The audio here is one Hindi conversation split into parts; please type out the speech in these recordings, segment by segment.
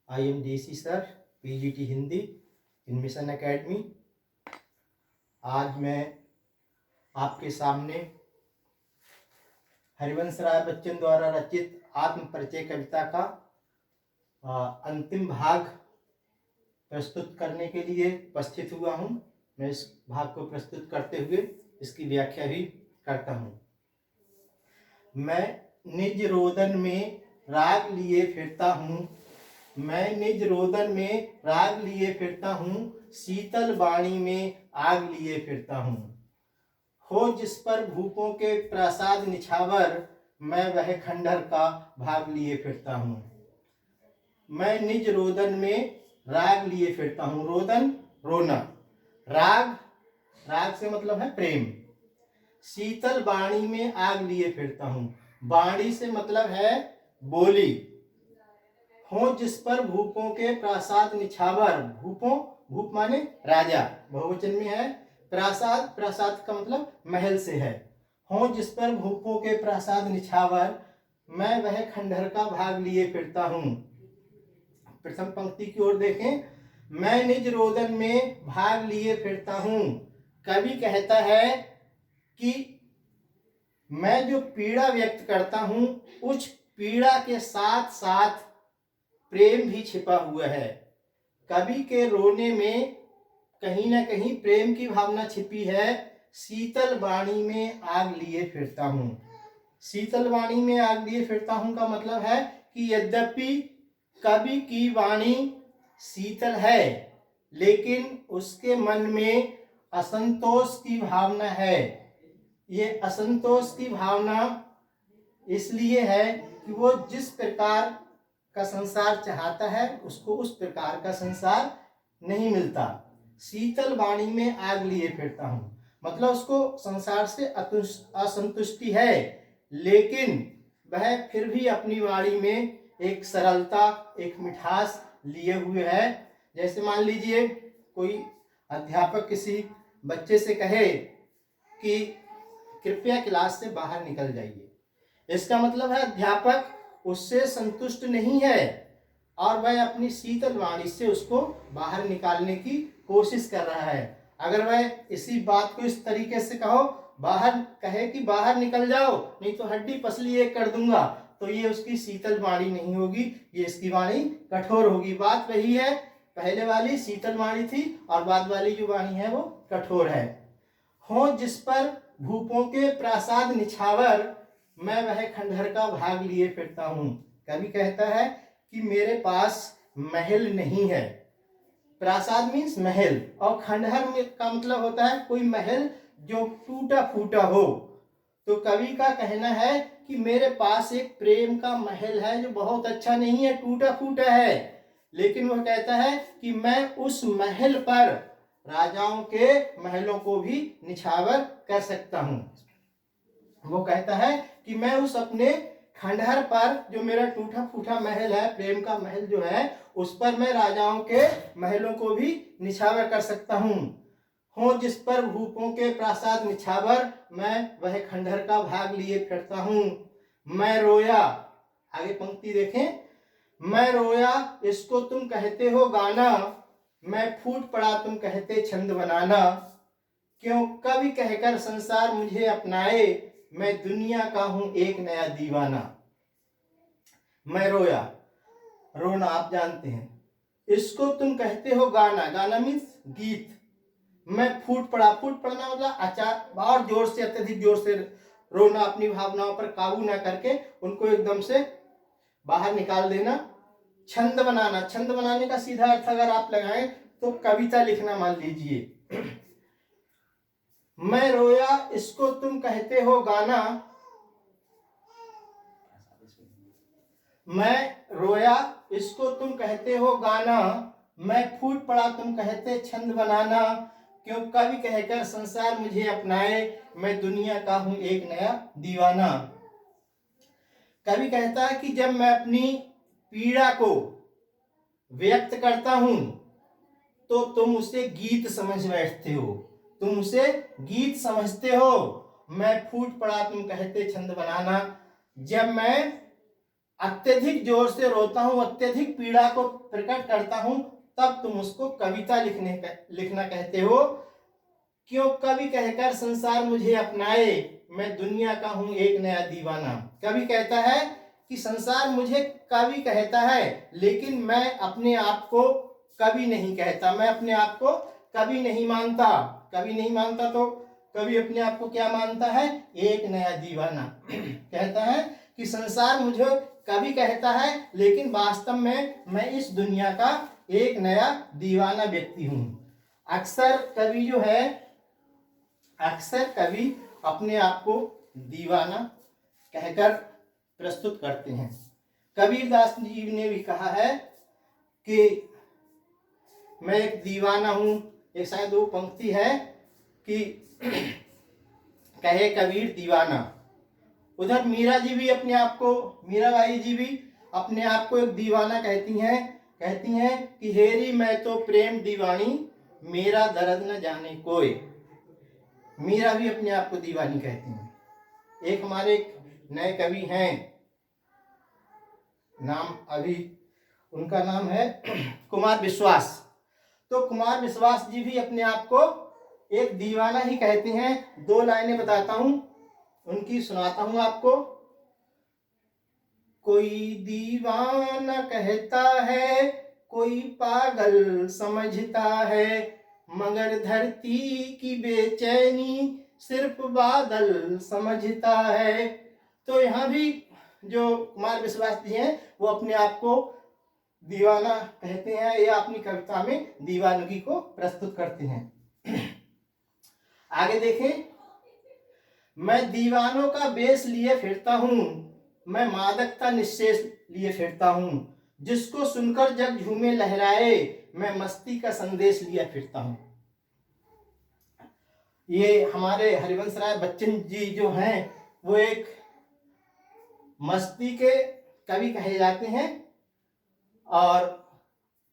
I am DC sir, PGT Hindi in mission academy. आज मैं आपके सामने हरिवंश राय बच्चन द्वारा रचित आत्म परिचय कविता का अंतिम भाग प्रस्तुत करने के लिए उपस्थित हुआ हूँ। मैं इस भाग को प्रस्तुत करते हुए इसकी व्याख्या भी करता हूँ। मैं निज रोदन में राग लिए फिरता हूँ, मैं निज रोदन में राग लिए फिरता हूँ, शीतल वाणी में आग लिए फिरता हूँ। हो जिस पर भूपों के प्रसाद निछावर, मैं वह खंडहर का भाग लिए फिरता हूँ। मैं निज रोदन में राग लिए फिरता हूँ। रोदन रोना, राग राग से मतलब है प्रेम। शीतल वाणी में आग लिए फिरता हूँ, वाणी से मतलब है बोली। हो जिस पर भूपों के प्रासाद निछावर, भूपों भूप माने राजा, बहुवचन में है। प्रासाद प्रासाद का मतलब महल से है। हो जिस पर भूपों के प्रासाद निछावर, मैं वह खंडहर का भाग लिए फिरता हूँ। प्रथम पंक्ति की ओर देखें। मैं निज रोदन में भाग लिए फिरता हूँ। कवि कहता है कि मैं जो पीड़ा व्यक्त करता हूँ, उस पीड़ा के साथ साथ प्रेम भी छिपा हुआ है। कवि के रोने में कहीं ना कहीं प्रेम की भावना छिपी है। शीतल वाणी में आग लिए फिरता हूँ। शीतल वाणी में आग लिए फिरता हूँ का मतलब है कि यद्यपि कवि की वाणी शीतल है, लेकिन उसके मन में असंतोष की भावना है। ये असंतोष की भावना इसलिए है कि वो जिस प्रकार का संसार चाहता है, उसको उस प्रकार का संसार नहीं मिलता। शीतल वाणी में आग लिए फिरता हूँ मतलब उसको संसार से असंतुष्टि है, लेकिन वह फिर भी अपनी वाणी में एक सरलता, एक मिठास लिए हुए है। जैसे मान लीजिए कोई अध्यापक किसी बच्चे से कहे कि कृपया क्लास से बाहर निकल जाइए, इसका मतलब है अध्यापक उससे संतुष्ट नहीं है और वह अपनी शीतल वाणी से उसको बाहर निकालने की कोशिश कर रहा है। अगर वह इसी बात को इस तरीके से बाहर कहे कि बाहर निकल जाओ नहीं तो हड्डी पसली एक कर दूंगा, तो ये उसकी शीतल वाणी नहीं होगी, ये इसकी वाणी कठोर होगी। बात वही है, पहले वाली शीतल वाणी थी और बाद वाली जो वाणी है वो कठोर है। हो जिस पर भूपों के प्रासाद निछावर, मैं वह खंडहर का भाग लिए फिरता हूँ। कवि कहता है कि मेरे पास महल नहीं है। प्रासाद मीन्स महल, और खंडहर का मतलब होता है कोई महल जो टूटा फूटा हो। तो कवि का कहना है कि मेरे पास एक प्रेम का महल है जो बहुत अच्छा नहीं है, टूटा फूटा है, लेकिन वह कहता है कि मैं उस महल पर राजाओं के महलों को भी निछावर कर सकता हूँ। वो कहता है कि मैं उस अपने खंडहर पर, जो मेरा टूटा फूटा महल है, प्रेम का महल जो है, उस पर मैं राजाओं के महलों को भी निछावर कर सकता हूँ। हो जिस पर भूपों के प्रासाद निछावर, मैं वह खंडहर का भाग लिए फिरता हूँ। मैं रोया, आगे पंक्ति देखें। मैं रोया इसको तुम कहते हो गाना, मैं फूट पड़ा तुम कहते छंद बनाना। क्यों कवि कहकर संसार मुझे अपनाए, मैं दुनिया का हूं एक नया दीवाना। मैं रोया, रोना आप जानते हैं। इसको तुम कहते हो गाना, गाना मीन्स गीत। मैं फूट पड़ा, फूट पड़ना मतलब अचार और जोर से, अत्यधिक जोर से रोना, अपनी भावनाओं पर काबू ना करके उनको एकदम से बाहर निकाल देना। छंद बनाना, छंद बनाने का सीधा अर्थ अगर आप लगाएं तो कविता लिखना मान लीजिए। मैं रोया इसको तुम कहते हो गाना, मैं रोया इसको तुम कहते हो गाना, मैं फूट पड़ा तुम कहते छंद बनाना। क्यों कवि कहकर संसार मुझे अपनाए, मैं दुनिया का हूं एक नया दीवाना। कवि कहता है कि जब मैं अपनी पीड़ा को व्यक्त करता हूं तो तुम उसे गीत समझ बैठते हो, तुम उसे गीत समझते हो। मैं फूट पड़ा तुम कहते छंद बनाना। जब मैं अत्यधिक जोर से रोता हूं, अत्यधिक पीड़ा को प्रकट करता हूं, तब तुम उसको कविता लिखना कहते हो। क्यों कवि कहकर संसार मुझे अपनाए, मैं दुनिया का हूं एक नया दीवाना। कवि कहता है कि संसार मुझे कवि कहता है, लेकिन मैं अपने आप को कवि नहीं कहता, मैं अपने आप को कवि नहीं मानता। कवि नहीं मानता तो कवि अपने आप को क्या मानता है? एक नया दीवाना। कहता है कि संसार मुझे कवि कहता है, लेकिन वास्तव में मैं इस दुनिया का एक नया दीवाना व्यक्ति हूं। अक्सर कवि अपने आप को दीवाना कहकर प्रस्तुत करते हैं। कबीरदास जी ने भी कहा है कि मैं एक दीवाना हूं। एक शायद वो पंक्ति है कि कहे कबीर दीवाना। उधर मीरा जी भी अपने आप को, मीराबाई जी भी अपने आप को एक दीवाना कहती हैं कि हेरी मैं तो प्रेम दीवानी, मेरा दर्द न जाने कोई। मीरा भी अपने आप को दीवानी कहती हैं। एक हमारे नए कवि हैं, नाम अभी उनका नाम है कुमार विश्वास। तो कुमार विश्वास जी भी अपने आप को एक दीवाना ही कहते हैं। 2 लाइनें बताता हूं, उनकी सुनाता हूं आपको। कोई दीवाना कहता है, कोई पागल समझता है, मगर धरती की बेचैनी सिर्फ बादल समझता है। तो यहाँ भी जो कुमार विश्वास जी हैं वो अपने आप को दीवाना कहते हैं, या अपनी कविता में दीवानगी को प्रस्तुत करते हैं। आगे देखें। मैं दीवानों का बेस लिए फिरता हूं, मैं मादकता निश्चेष लिए फिरता हूं, जिसको सुनकर जग झूमे लहराए, मैं मस्ती का संदेश लिए फिरता हूं। ये हमारे हरिवंश राय बच्चन जी जो हैं वो एक मस्ती के कवि कहे जाते हैं, और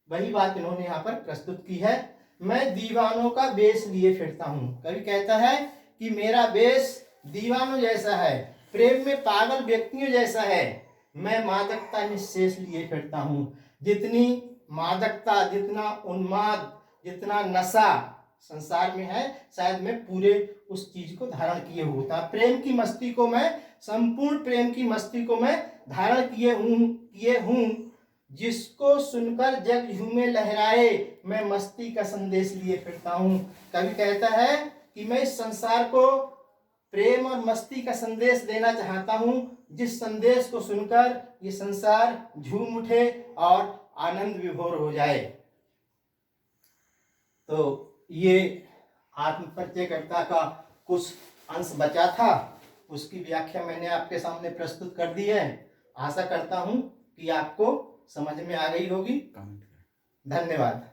वही बात इन्होंने यहाँ पर प्रस्तुत की है। मैं दीवानों का बेस लिए फिरता हूँ। कवि कहता है कि मेरा बेस दीवानों जैसा है, प्रेम में पागल व्यक्तियों जैसा है। मैं मादकता निश्चेष लिए फिरता हूँ। जितनी मादकता, जितना उन्माद, जितना नशा संसार में है, शायद मैं पूरे उस चीज को धारण किए होता। प्रेम की मस्ती को मैं, संपूर्ण प्रेम की मस्ती को मैं धारण किए हूँ, जिसको सुनकर जग झूमे लहराए, मैं मस्ती का संदेश लिए फिरता हूँ। कवि कहता है कि मैं इस संसार को प्रेम और मस्ती का संदेश देना चाहता हूँ, जिस संदेश को सुनकर ये संसार झूम उठे और आनंद विभोर हो जाए। तो ये आत्म परिचय कविता का कुछ अंश बचा था, उसकी व्याख्या मैंने आपके सामने प्रस्तुत कर दी है। आशा करता हूँ कि आपको समझ में आ गई होगी। धन्यवाद।